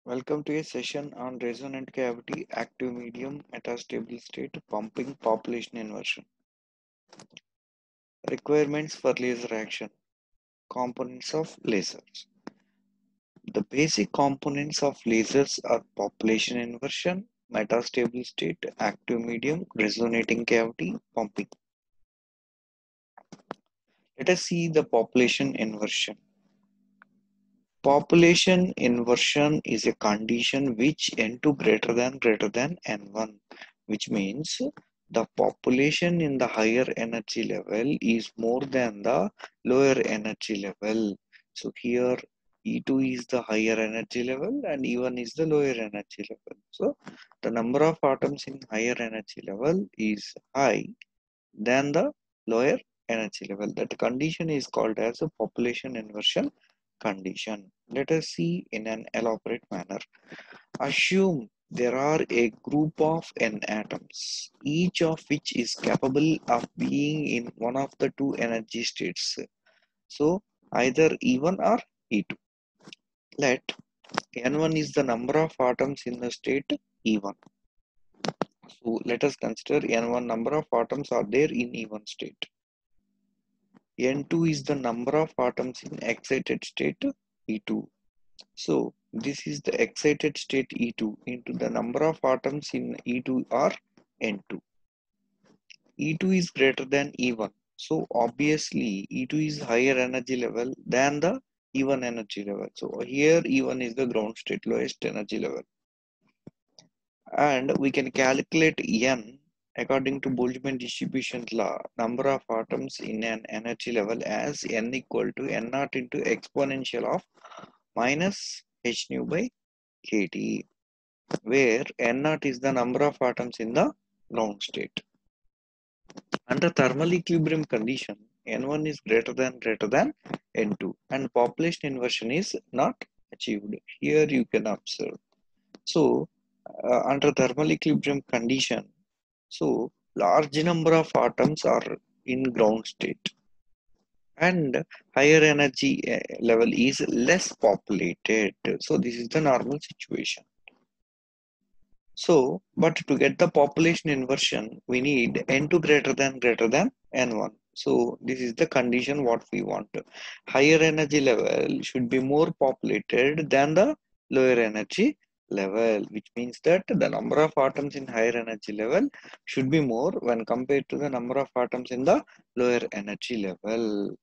Welcome to a session on resonant cavity, active medium, metastable state, pumping, population inversion. Requirements for laser action. Components of lasers. The basic components of lasers are population inversion, metastable state, active medium, resonating cavity, pumping. Let us see the population inversion. Population inversion is a condition which n2 greater than n1, which means the population in the higher energy level is more than the lower energy level. So here E2 is the higher energy level and E1 is the lower energy level. So the number of atoms in higher energy level is high than the lower energy level. That condition is called as a population inversion condition. Let us see in an elaborate manner. Assume there are a group of n atoms, each of which is capable of being in one of the two energy states. So either E1 or E2. Let N1 is the number of atoms in the state E1. So let us consider N1 number of atoms are there in E1 state. N2 is the number of atoms in excited state E2. So this is the excited state E2 into the number of atoms in E2 or N2. E2 is greater than E1. So obviously E2 is higher energy level than the E1 energy level. So here E1 is the ground state, lowest energy level. And we can calculate N according to Boltzmann distribution law, number of atoms in an energy level as N equal to N naught into exponential of minus h nu by kT, where N naught is the number of atoms in the ground state. Under thermal equilibrium condition, N1 is greater than N2 and population inversion is not achieved. Here you can observe. So under thermal equilibrium condition, so large number of atoms are in ground state and higher energy level is less populated. So this is the normal situation. So, but to get the population inversion, we need N2 greater than N1. So this is the condition what we want. Higher energy level should be more populated than the lower energy level, which means that the number of atoms in higher energy level should be more when compared to the number of atoms in the lower energy level.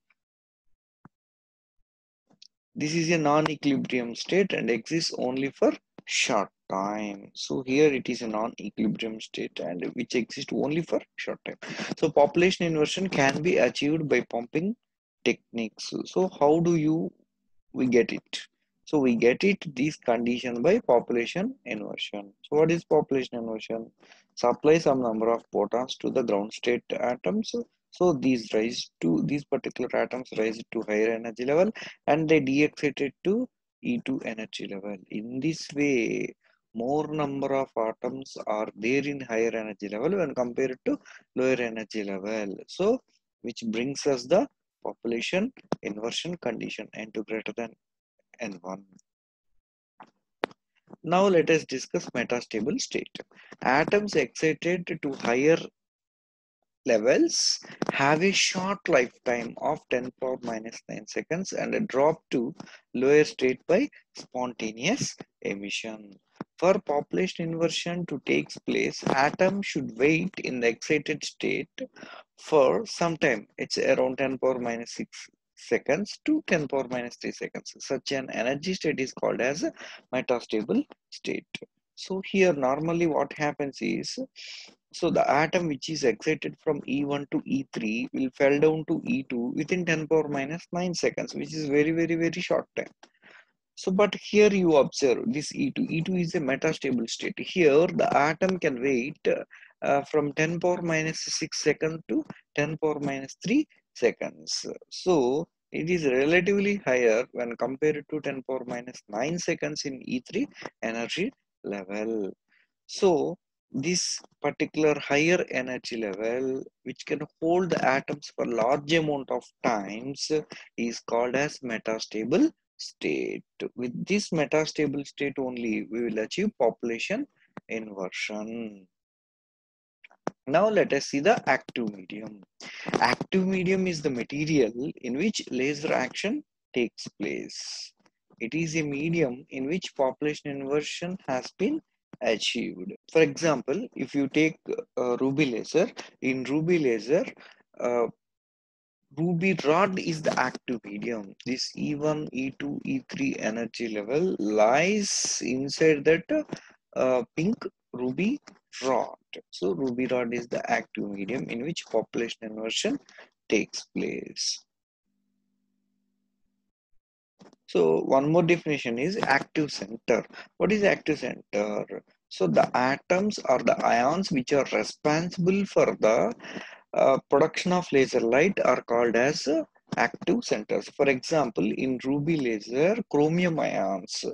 This is a non-equilibrium state and exists only for short time. So here it is a non-equilibrium state and which exists only for short time. So population inversion can be achieved by pumping techniques. So how do we get it? So we get it this condition by population inversion. So what is population inversion? Supply some number of photons to the ground state atoms. So these particular atoms rise to higher energy level and they de-excited to E2 energy level. In this way, more number of atoms are there in higher energy level when compared to lower energy level. So which brings us the population inversion condition N2 greater than N1. Now let us discuss metastable state. Atoms excited to higher levels have a short lifetime of 10 power minus 9 seconds and a drop to lower state by spontaneous emission. For population inversion to take place, atom should wait in the excited state for some time. It's around 10 power minus 6 seconds to 10 power minus 3 seconds. Such an energy state is called as a metastable state. So here normally what happens is, so the atom which is excited from E1 to E3 will fall down to E2 within 10 power minus 9 seconds, which is very short time. So, but here you observe this E2. E2 is a metastable state. Here the atom can wait from 10 power minus 6 seconds to 10 power minus 3 seconds. So, it is relatively higher when compared to 10 power minus 9 seconds in E3 energy level. So, this particular higher energy level which can hold the atoms for large amount of times is called as metastable state. With this metastable state only, we will achieve population inversion. Now let us see the active medium. Active medium is the material in which laser action takes place. It is a medium in which population inversion has been achieved. For example, if you take ruby laser, in ruby laser, uh, ruby rod is the active medium. This E1, E2, E3 energy level lies inside that pink ruby rod. So ruby rod is the active medium in which population inversion takes place. So one more definition is active center. What is active center? So the atoms or the ions which are responsible for the production of laser light are called as active centers. For example, in ruby laser, chromium ions.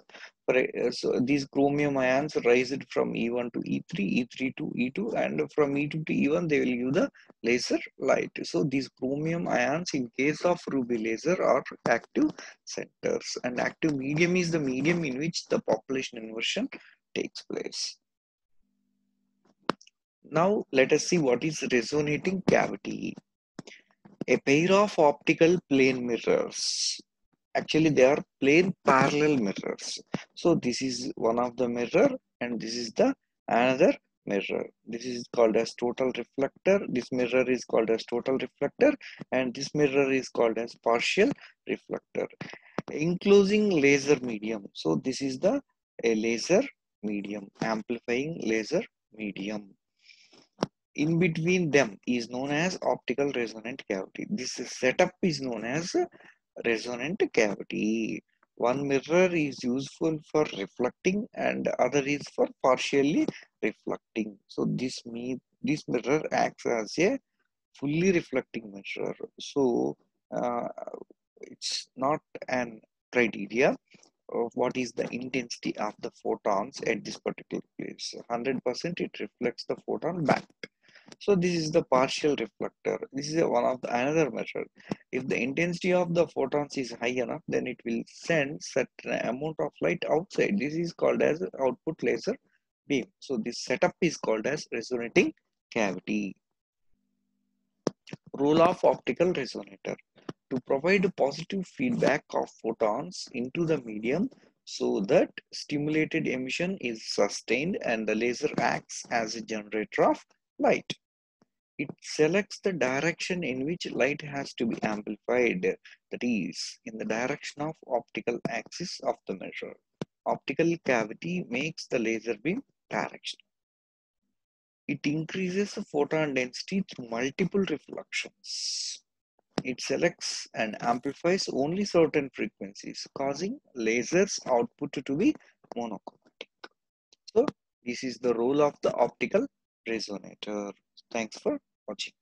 So these chromium ions rise it from E1 to E3, E3 to E2, and from E2 to E1 they will give the laser light. So these chromium ions in case of ruby laser are active centers, and active medium is the medium in which the population inversion takes place. Now let us see what is resonating cavity. A pair of optical plane mirrors. Actually, they are plane parallel mirrors. So this is one of the mirror and this is the another mirror. This is called as total reflector. This mirror is called as total reflector and this mirror is called as partial reflector. Enclosing laser medium. So this is the a laser medium, amplifying laser medium. In between them is known as optical resonant cavity. This setup is known as resonant cavity. One mirror is useful for reflecting and other is for partially reflecting. So this mirror acts as a fully reflecting mirror. So uh, it's not an criteria of what is the intensity of the photons at this particular place. 100% it reflects the photon back. So this is the partial reflector. This is one of the another measure. If the intensity of the photons is high enough, then it will send certain amount of light outside. This is called as output laser beam. So this setup is called as resonating cavity. Role of optical resonator. To provide positive feedback of photons into the medium so that stimulated emission is sustained and the laser acts as a generator of light. It selects the direction in which light has to be amplified, that is, in the direction of optical axis of the mirror. Optical cavity makes the laser beam directional. It increases the photon density through multiple reflections. It selects and amplifies only certain frequencies, causing lasers output to be monochromatic. So, this is the role of the optical resonator. Thanks for watching.